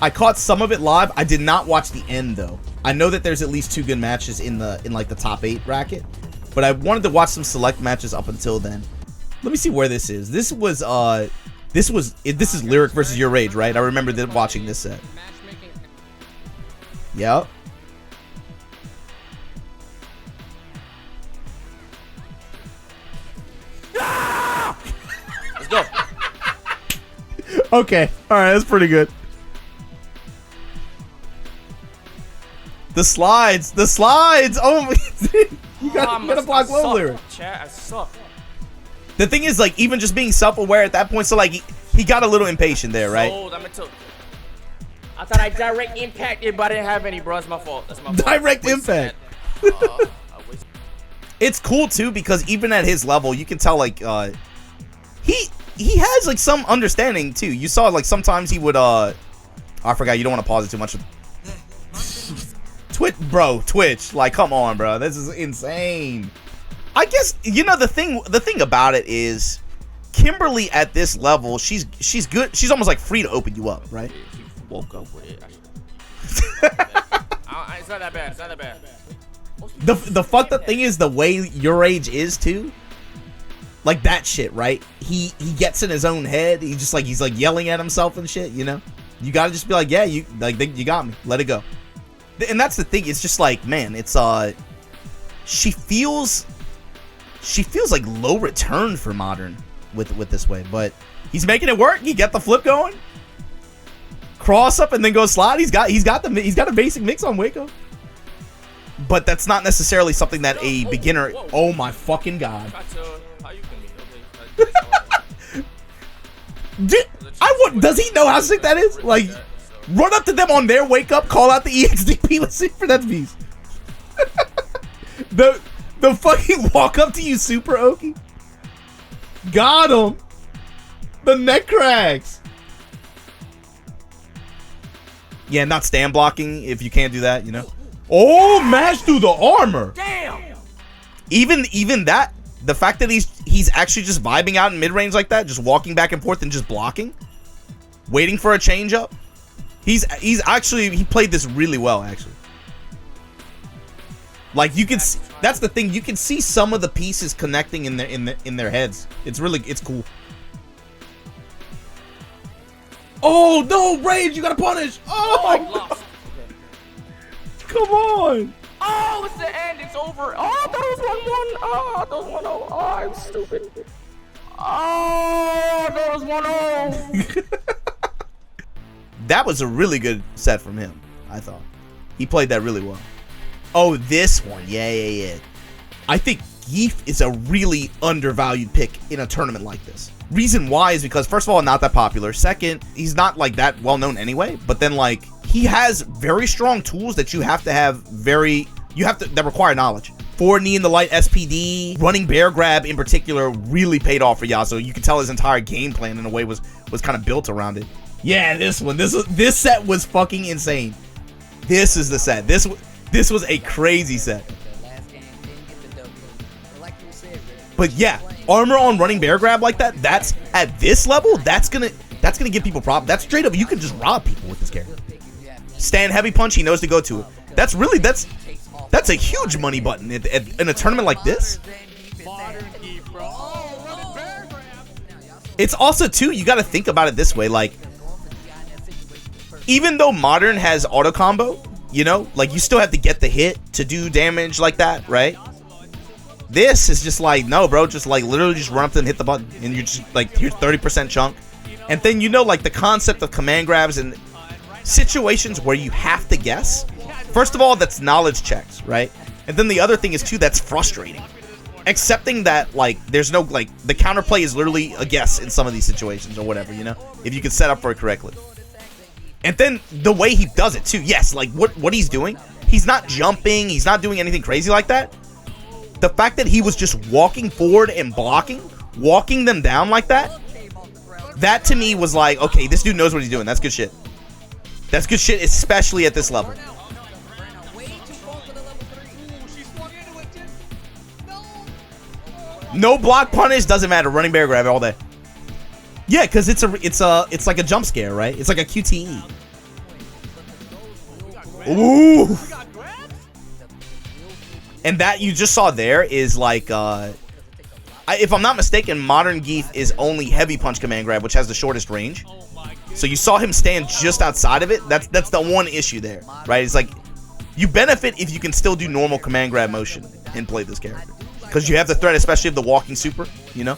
I caught some of it live. I did not watch the end though. I know that there's at least 2 good matches in like the top 8 bracket, but I wanted to watch some select matches up until then. Let me see where this is. This is Lyric versus Your Rage, right? I remember watching this set. Yep. Let's go. Okay. All right, that's pretty good. The slides. Oh, you gotta block low Lyric. Chat, I suck. The thing is, like, even just being self-aware at that point, so like he got a little impatient there, right? I thought I direct impacted, but I didn't have any, bro. It's my fault. That's my fault. Direct impact. It's cool too because even at his level, you can tell like he has like some understanding too. You saw like sometimes he would I forgot, you don't want to pause it too much. Twitch, like come on, bro, this is insane. I guess you know the thing about it is Kimberly at this level, she's good. She's almost like free to open you up, right? He woke up with it. It's not that bad. It's not that bad. The fucked up thing is the way Your Age is too. Like that shit, right? He gets in his own head. He's like yelling at himself and shit, you know? You gotta just be like, yeah, you got me. Let it go. And that's the thing, it's just like, man, it's she feels like low return for Modern with this way, but he's making it work. He got the flip going. Cross up and then go slide. He's got a basic mix on Waco. But that's not necessarily something that a beginner. Oh my fucking god! Does he know how sick that is? Like, run up to them on their wake up, call out the EXDP. Let's see for that piece. the fucking walk up to you, Super Oki. Got him. The neck cracks. Yeah, not stand blocking if you can't do that, you know. Oh, mash through the armor. Damn. Even that, the fact that he's actually just vibing out in mid range like that, just walking back and forth and just blocking, waiting for a change up. He played this really well actually. Like you can, that's the thing. You can see some of the pieces connecting in their heads. It's cool. Oh no, Rage! You gotta punish. Oh, lost. Come on. Oh, it's the end. It's over. Oh, I thought it was 1-1. Oh, I thought it was 1-0. Oh, I'm stupid. Oh, I thought it was 1-0. That was a really good set from him. I thought he played that really well. Oh, this one, yeah. I think Geef is a really undervalued pick in a tournament like this. Reason why is because, first of all, not that popular. Second, he's not like that well known anyway. But then, like, he has very strong tools that that require knowledge. Forward knee in the light SPD, running bear grab in particular really paid off for Yasuo. You can tell his entire game plan in a way was kind of built around it. Yeah, this set was fucking insane. This is the set. This was a crazy set. But yeah, armor on running bear grab like that, that's at this level, that's gonna give people problems. That's straight up, you can just rob people with this character. Stand heavy punch, he knows to go to it. That's a huge money button in a tournament like this. It's also too, you gotta think about it this way, like, even though Modern has auto combo, you know, like you still have to get the hit to do damage like that, right? This is just like, no, bro, just like literally just run up to them, hit the button, and you're just like, here's 30% chunk. And then, you know, like the concept of command grabs and situations where you have to guess. First of all, that's knowledge checks, right? And then the other thing is too, that's frustrating. Accepting that, like, there's no, like, the counterplay is literally a guess in some of these situations or whatever, you know, if you can set up for it correctly. And then the way he does it too, yes, like what he's doing, he's not jumping, he's not doing anything crazy like that. The fact that he was just walking forward and walking them down like that, that to me was like, okay, this dude knows what he's doing. That's good shit. That's good shit, especially at this level. No block punish, doesn't matter. Running bear grab all day. Yeah, because it's like a jump scare, right? It's like a QTE. Ooh. And that you just saw there is like, if I'm not mistaken, Modern Geef is only heavy punch command grab, which has the shortest range. So you saw him stand just outside of it. That's the one issue there, right? It's like, you benefit if you can still do normal command grab motion and play this character. Because you have the threat, especially of the walking super, you know?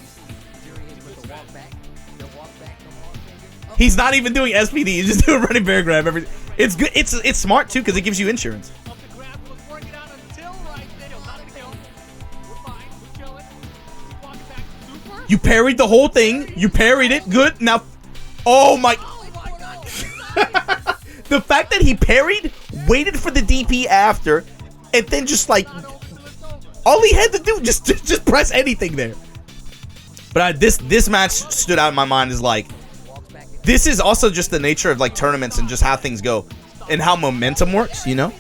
He's not even doing SPD. He's just doing running bear grab. It's good. It's smart too because it gives you insurance. You parried the whole thing. You parried it. Good. Now, oh my. The fact that he parried, waited for the DP after, and then just like, all he had to do just press anything there. But this match stood out in my mind as like, this is also just the nature of like tournaments and just how things go and how momentum works, you know?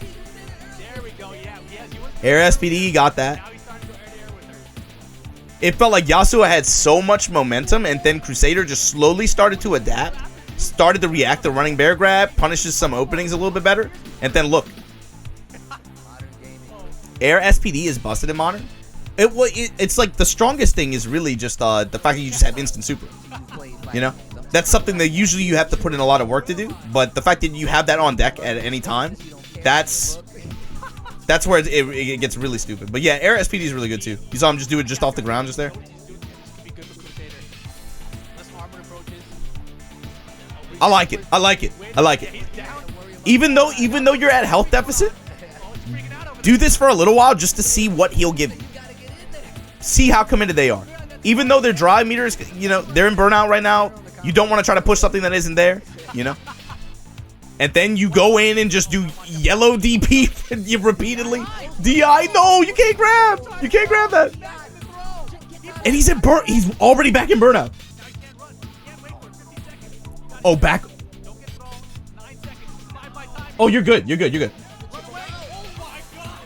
Air SPD got that. It felt like Yasuo had so much momentum and then Crusader just slowly started to adapt, started to react to running bear grab, punishes some openings a little bit better, and then look. Air SPD is busted in Modern. It's like the strongest thing is really just the fact that you just have instant super, you know? That's something that usually you have to put in a lot of work to do, but the fact that you have that on deck at any time, that's where it gets really stupid. But yeah, Air SPD is really good too. You saw him just do it just off the ground just there. I like it. I like it. I like it. Even though you're at health deficit, do this for a little while just to see what he'll give you. See how committed they are. Even though their drive meters, you know, they're in burnout right now. You don't want to try to push something that isn't there, you know? And then you go in and just do yellow DP repeatedly. DI, no, you can't grab. You can't grab that. And he's already back in burnout. Oh, back. Oh, you're good. You're good. You're good.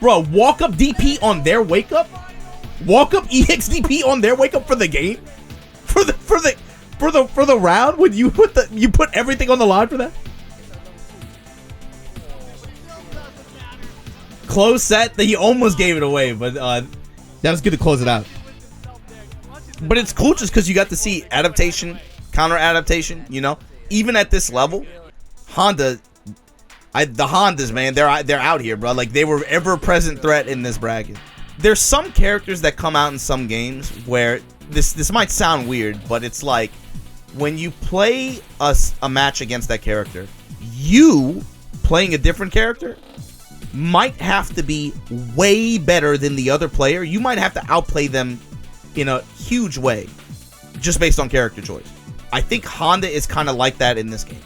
Bro, walk up DP on their wake up? Walk up EXDP on their wake up for the game? For the round when you put everything on the line for that? Close set that he almost gave it away, but that was good to close it out. But it's cool just because you got to see adaptation, counter adaptation, you know? Even at this level, the Hondas, man, they're out here, bro. Like, they were ever-present threat in this bracket. There's some characters that come out in some games where this might sound weird, but it's like when you play a match against that character, you playing a different character might have to be way better than the other player. You might have to outplay them in a huge way just based on character choice. I think Honda is kind of like that in this game,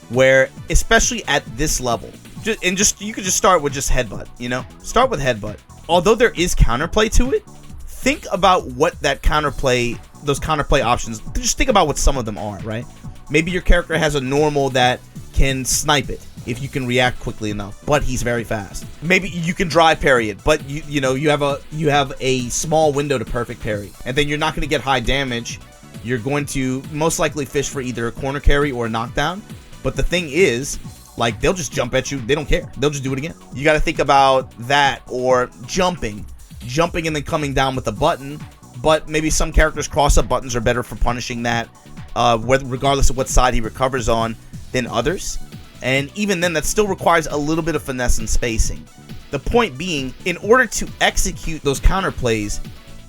where especially at this level, you could just start with just headbutt, you know? Start with headbutt. Although there is counterplay to it, think about what that those counterplay options, just think about what some of them are, right? Maybe your character has a normal that can snipe it if you can react quickly enough, but he's very fast. Maybe you can dry parry it, but you have a small window to perfect parry, and then you're not going to get high damage. You're going to most likely fish for either a corner carry or a knockdown. But the thing is, like, they'll just jump at you. They don't care. They'll just do it again. You got to think about that, or jumping and then coming down with a button. But maybe some characters cross-up buttons are better for punishing that, regardless of what side he recovers on, than others. And even then, that still requires a little bit of finesse and spacing. The point being, in order to execute those counterplays,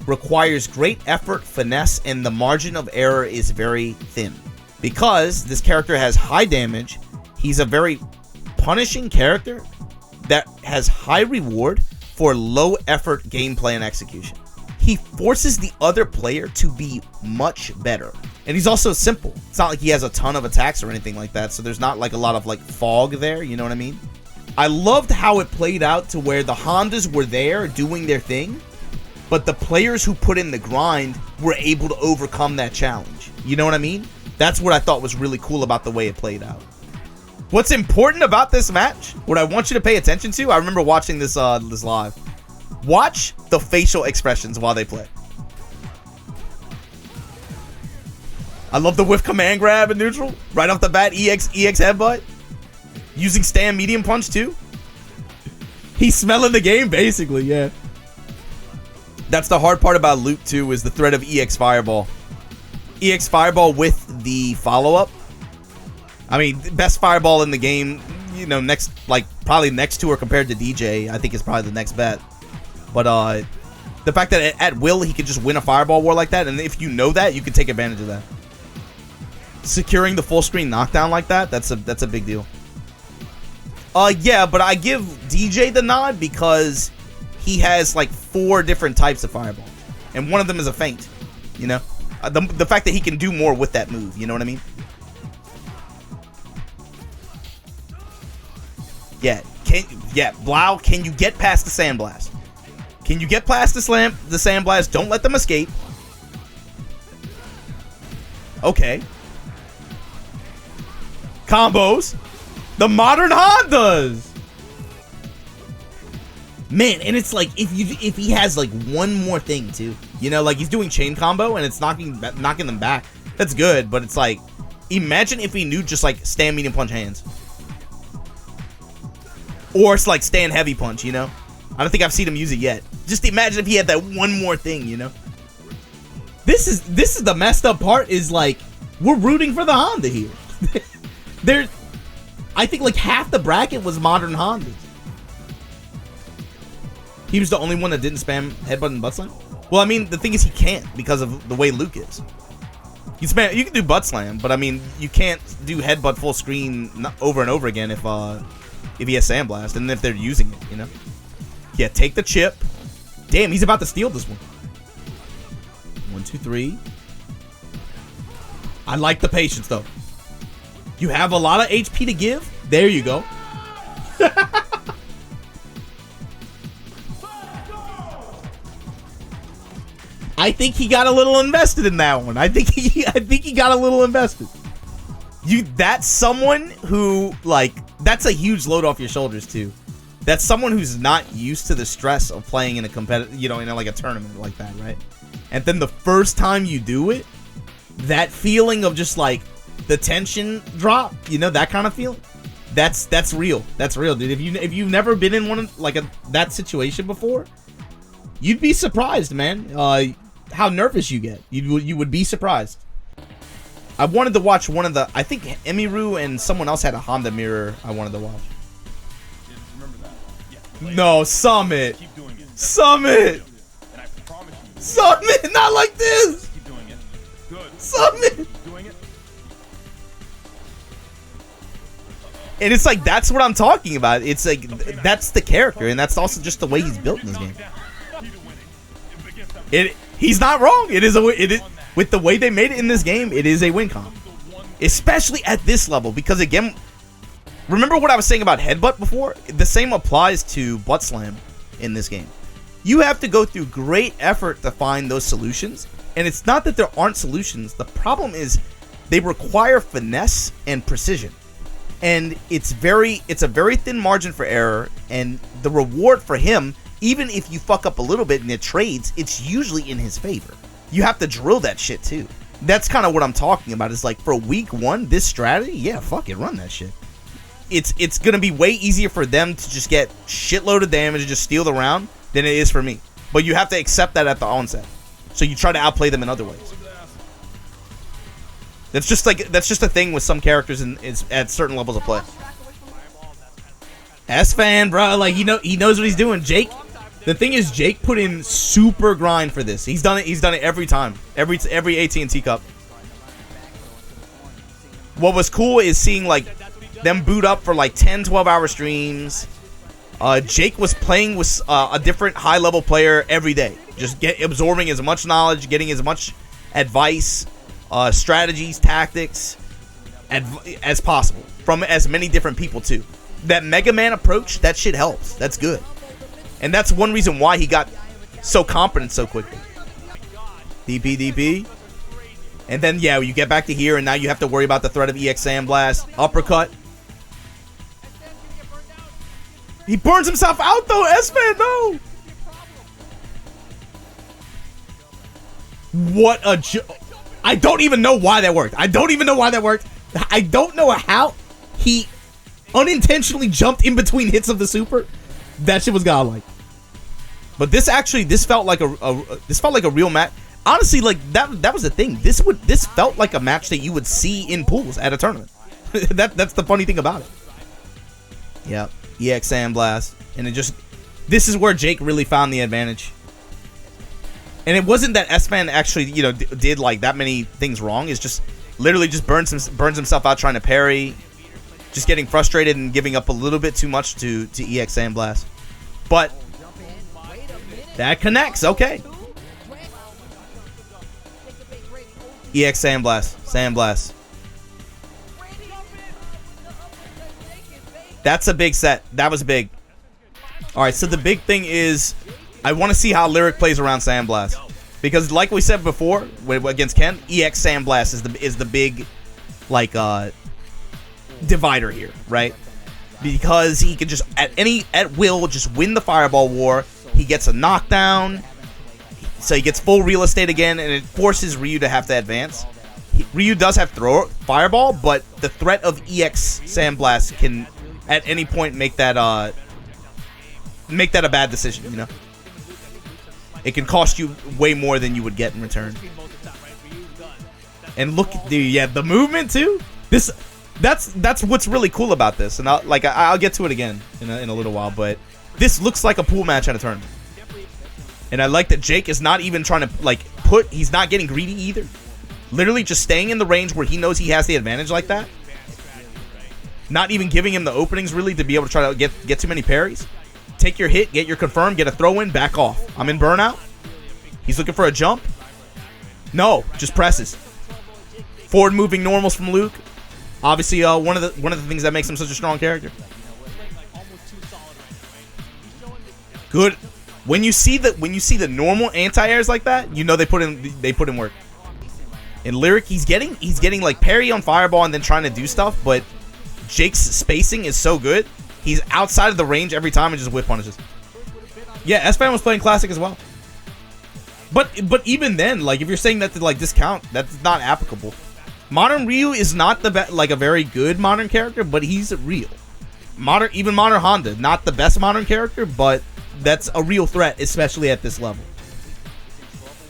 requires great effort, finesse, and the margin of error is very thin. Because this character has high damage, he's a very punishing character that has high reward for low effort gameplay and execution. He forces the other player to be much better. And he's also simple. It's not like he has a ton of attacks or anything like that, so there's not like a lot of like fog there, you know what I mean? I loved how it played out to where the Hondas were there doing their thing, but the players who put in the grind were able to overcome that challenge. You know what I mean? That's what I thought was really cool about the way it played out. What's important about this match, what I want you to pay attention to, I remember watching this live. Watch the facial expressions while they play. I love the whiff command grab in neutral. Right off the bat, EX headbutt. Using stand medium punch too. He's smelling the game, basically, yeah. That's the hard part about Luke 2 is the threat of EX Fireball. EX Fireball with the follow-up. I mean, best Fireball in the game, you know, next, like, probably next to or compared to DJ, I think is probably the next bet. But, the fact that at will he could just win a Fireball war like that, and if you know that, you can take advantage of that. Securing the full screen knockdown like that, that's a big deal. Yeah, but I give DJ the nod because he has like 4 different types of Fireball, and one of them is a feint, you know? The fact that he can do more with that move, you know what I mean? Yeah, Blau, can you get past the Sandblast? Can you get past the Sandblast? Don't let them escape. Okay. Combos. The modern Hondas. Man, and it's like if he has like one more thing too, you know, like he's doing chain combo and it's knocking them back. That's good, but it's like, imagine if he knew just like stand medium punch hands, or it's like stand heavy punch. You know, I don't think I've seen him use it yet. Just imagine if he had that one more thing. You know, this is the messed up part. Is like we're rooting for the Honda here. There's, I think like half the bracket was modern Hondas. He was the only one that didn't spam headbutt and butt slam. Well, I mean, the thing is he can't because of the way Luke is. You can do butt slam, but I mean, you can't do headbutt full screen over and over again if he has Sandblast and if they're using it, you know. Yeah, take the chip. Damn, he's about to steal this one. 1, 2, 3. I like the patience though. You have a lot of HP to give. There you go. I think he got a little invested in that one. I think he got a little invested. That's someone who, like, that's a huge load off your shoulders too. That's someone who's not used to the stress of playing in a competitive, you know, in like a tournament like that, right? And then the first time you do it, that feeling of just like the tension drop, you know, that kind of feeling. That's real. That's real, dude. If you've never been in one of like that situation before, you'd be surprised, man. How nervous you get. You would be surprised. I wanted to watch one of the, I think Emiru and someone else had a Honda mirror I wanted to watch. No, Summit. Summit. Summit, not like this. Summit. And it's like, that's what I'm talking about. It's like, that's the character, and that's also just the way he's built in this game. He's not wrong. It is with the way they made it in this game, it is a win con. Especially at this level, because again, remember what I was saying about headbutt before? The same applies to butt slam in this game. You have to go through great effort to find those solutions, and it's not that there aren't solutions. The problem is they require finesse and precision. And it's a very thin margin for error, and the reward for him, even if you fuck up a little bit in the trades, it's usually in his favor. You have to drill that shit too. That's kind of what I'm talking about. It's like, for week 1, this strategy, yeah, fuck it, run that shit. It's gonna be way easier for them to just get shitload of damage and just steal the round than it is for me. But you have to accept that at the onset. So you try to outplay them in other ways. That's just a thing with some characters at certain levels of play. S-Fan, bro, like he knows what he's doing. Jake, the thing is, Jake put in super grind for this. He's done it every time, every AT&T Cup. What was cool is seeing like them boot up for like 10-12 hour streams. Jake was playing with a different high level player every day, just absorbing as much knowledge, getting as much advice, strategies, tactics as possible from as many different people too. That Mega Man approach, that shit helps. That's good. And that's one reason why he got so competent so quickly. DP. And then, yeah, you get back to here, and now you have to worry about the threat of EX Sandblast. Uppercut. He burns himself out, though. S-Man, no. What a I don't even know why that worked. I don't know how he unintentionally jumped in between hits of the super. That shit was godlike. But this felt like a real match. Honestly, like that was the thing. This felt like a match that you would see in pools at a tournament. That's the funny thing about it. Yep. EX Sandblast. And this is where Jake really found the advantage. And it wasn't that S-Man actually, did like that many things wrong. It's just literally just burns himself out trying to parry, just getting frustrated and giving up a little bit too much to EX Sandblast. But that connects, okay. EX Sandblast. That's a big set. That was big. All right, so the big thing is I want to see how Lyric plays around Sandblast. Because like we said before, against Ken, EX Sandblast is the big, like, divider here, right? Because he can just, at will, just win the Fireball War. He gets a knockdown, so he gets full real estate again, and it forces Ryu to have to advance. Ryu does have Fireball, but the threat of EX Sandblast can, at any point, make that a bad decision, It can cost you way more than you would get in return. And look, the movement too. That's what's really cool about this. And I'll get to it again in a little while. But this looks like a pool match at a tournament. And I like that Jake is not even trying to he's not getting greedy either. Literally just staying in the range where he knows he has the advantage like that. Not even giving him the openings really to be able to try to get too many parries. Take your hit, get your confirm, get a throw in, back off. I'm in burnout. He's looking for a jump. No, just presses. Forward moving normals from Luke. Obviously, one of the things that makes him such a strong character. Good. When you see the normal anti-airs like that, they put in work. And Lyric, he's getting like parry on Fireball and then trying to do stuff, but Jake's spacing is so good. He's outside of the range every time and just whip punishes. Yeah, S-Fan was playing Classic as well. But even then, like, if you're saying that to like discount, that's not applicable. Modern Ryu is not a very good modern character, but he's real. Even modern Honda, not the best modern character, but that's a real threat, especially at this level.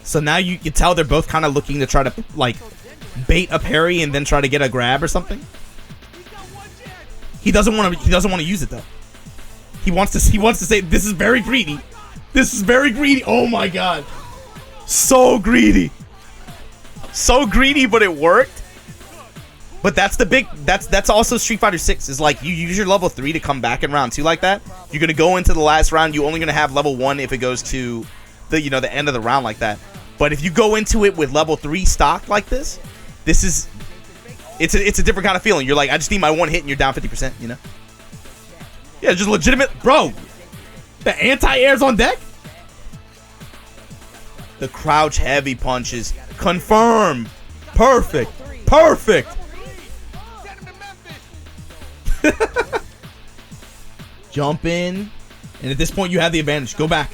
So now you can tell they're both kind of looking to try to like bait a parry and then try to get a grab or something. He doesn't want to use it though. He wants to say this is very greedy. This is very greedy. Oh my god. So greedy. So greedy, but it worked. But that's also Street Fighter 6 is like you use your level 3 to come back in round 2 like that. You're going to go into the last round, you're only going to have level 1 if it goes to the end of the round like that. But if you go into it with level 3 stock like this, it's a different kind of feeling. You're like, I just need my one hit and you're down 50%, Yeah, just legitimate. Bro, the anti-air's on deck? The crouch heavy punches. Confirm. Perfect. Perfect. Jump in. And at this point, you have the advantage. Go back.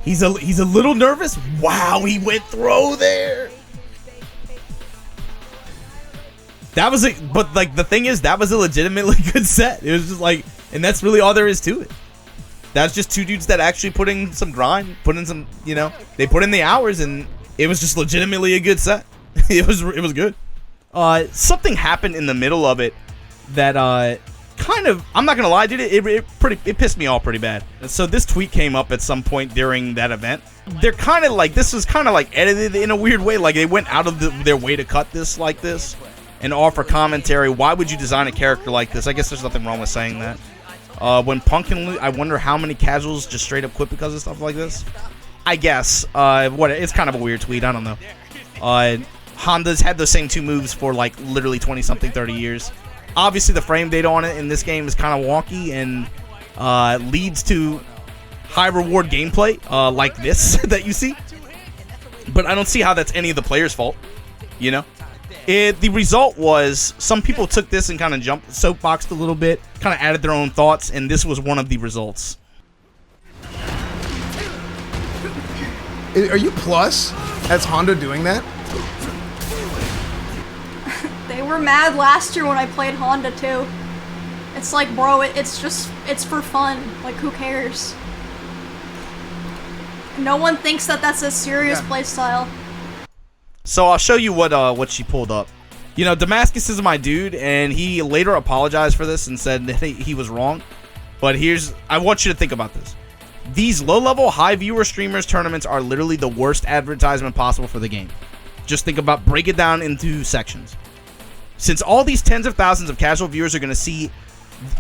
He's a little nervous. Wow, he went throw there. That was but like the thing is, that was a legitimately good set. It was just like, and that's really all there is to it. That's just two dudes that actually put in some grind, put in some, they put in the hours, and it was just legitimately a good set. It was good. Something happened in the middle of it that kind of, I'm not gonna lie, dude, it pissed me off pretty bad. So this tweet came up at some point during that event. They're kind of like, this was kind of like edited in a weird way. Like they went out of their way to cut this like this and offer commentary. Why would you design a character like this? I guess there's nothing wrong with saying that. When Punk can lose, I wonder how many casuals just straight up quit because of stuff like this. I guess. It's kind of a weird tweet. I don't know. Honda's had those same two moves for like literally 20-something, 30 years. Obviously, the frame data on it in this game is kind of wonky and leads to high reward gameplay like this that you see. But I don't see how that's any of the players' fault. The result was some people took this and kind of soapboxed a little bit, kind of added their own thoughts, and this was one of the results. Are you plus? That's Honda doing that? They were mad last year when I played Honda too. It's like, bro, it's for fun. Like, who cares? No one thinks that that's a serious playstyle. So I'll show you what she pulled up. You know, Damascus is my dude, and he later apologized for this and said that he was wrong. But I want you to think about this. These low-level, high-viewer streamers tournaments are literally the worst advertisement possible for the game. Just break it down into sections. Since all these tens of thousands of casual viewers are going to see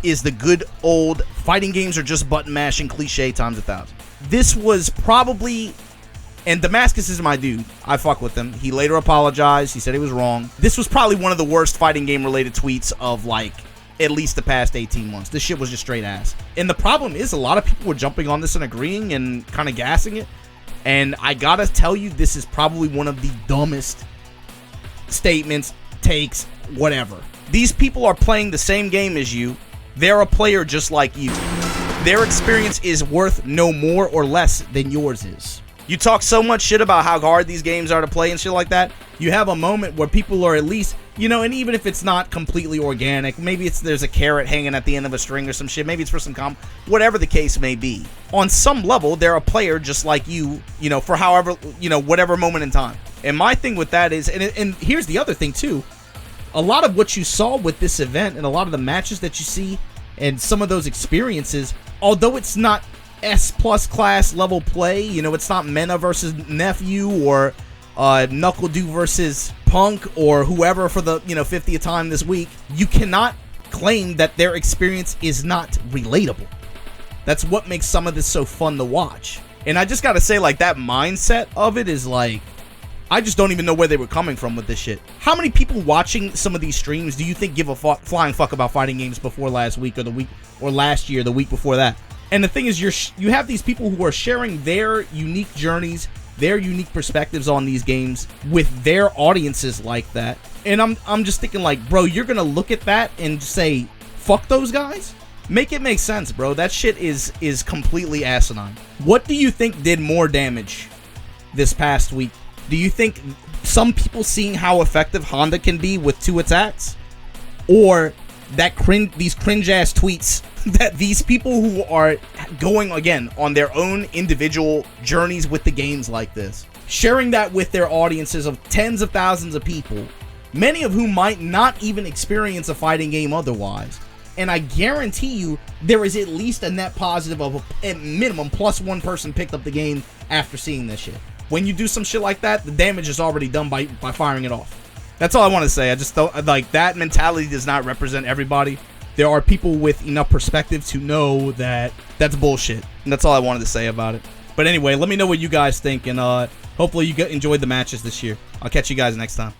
is the good old fighting games are just button mashing cliche times 1,000. This was probably, and Damascus is my dude. I fuck with him. He later apologized. He said he was wrong. This was probably one of the worst fighting game related tweets of like at least the past 18 months. This shit was just straight ass. And the problem is a lot of people were jumping on this and agreeing and kind of gassing it. And I gotta tell you, this is probably one of the dumbest statements, takes, whatever. These people are playing the same game as you. They're a player just like you. Their experience is worth no more or less than yours is. You talk so much shit about how hard these games are to play and shit like that. You have a moment where people are at least, you know, and even if it's not completely organic, maybe there's a carrot hanging at the end of a string or some shit. Maybe it's for some whatever the case may be. On some level, they're a player just like you know, for however, you know, whatever moment in time. And my thing with that is, and here's the other thing too. A lot of what you saw with this event and a lot of the matches that you see and some of those experiences, although it's not S+ class level play, you know, it's not Mena versus Nephew or Knuckle-Doo versus Punk or whoever for the, you know, 50th time this week, you cannot claim that their experience is not relatable. That's what makes some of this so fun to watch. And I just gotta say, like, that mindset of it is like, I just don't even know where they were coming from with this shit. How many people watching some of these streams do you think give a flying fuck about fighting games before last week or the week or last year, the week before that? And the thing is, you have these people who are sharing their unique journeys, their unique perspectives on these games with their audiences like that. And I'm just thinking like, bro, you're gonna look at that and say, fuck those guys? Make it make sense, bro. That shit is completely asinine. What do you think did more damage this past week? Do you think some people seeing how effective Honda can be with 2 attacks? Or that these cringe-ass tweets that these people who are going, again, on their own individual journeys with the games like this, sharing that with their audiences of tens of thousands of people, many of whom might not even experience a fighting game otherwise. And I guarantee you, there is at least a net positive of, at minimum, +1 person picked up the game after seeing this shit. When you do some shit like that, the damage is already done by firing it off. That's all I want to say. I just don't, like, that mentality does not represent everybody. There are people with enough perspective to know that that's bullshit. And that's all I wanted to say about it. But anyway, let me know what you guys think, and hopefully you enjoyed the matches this year. I'll catch you guys next time.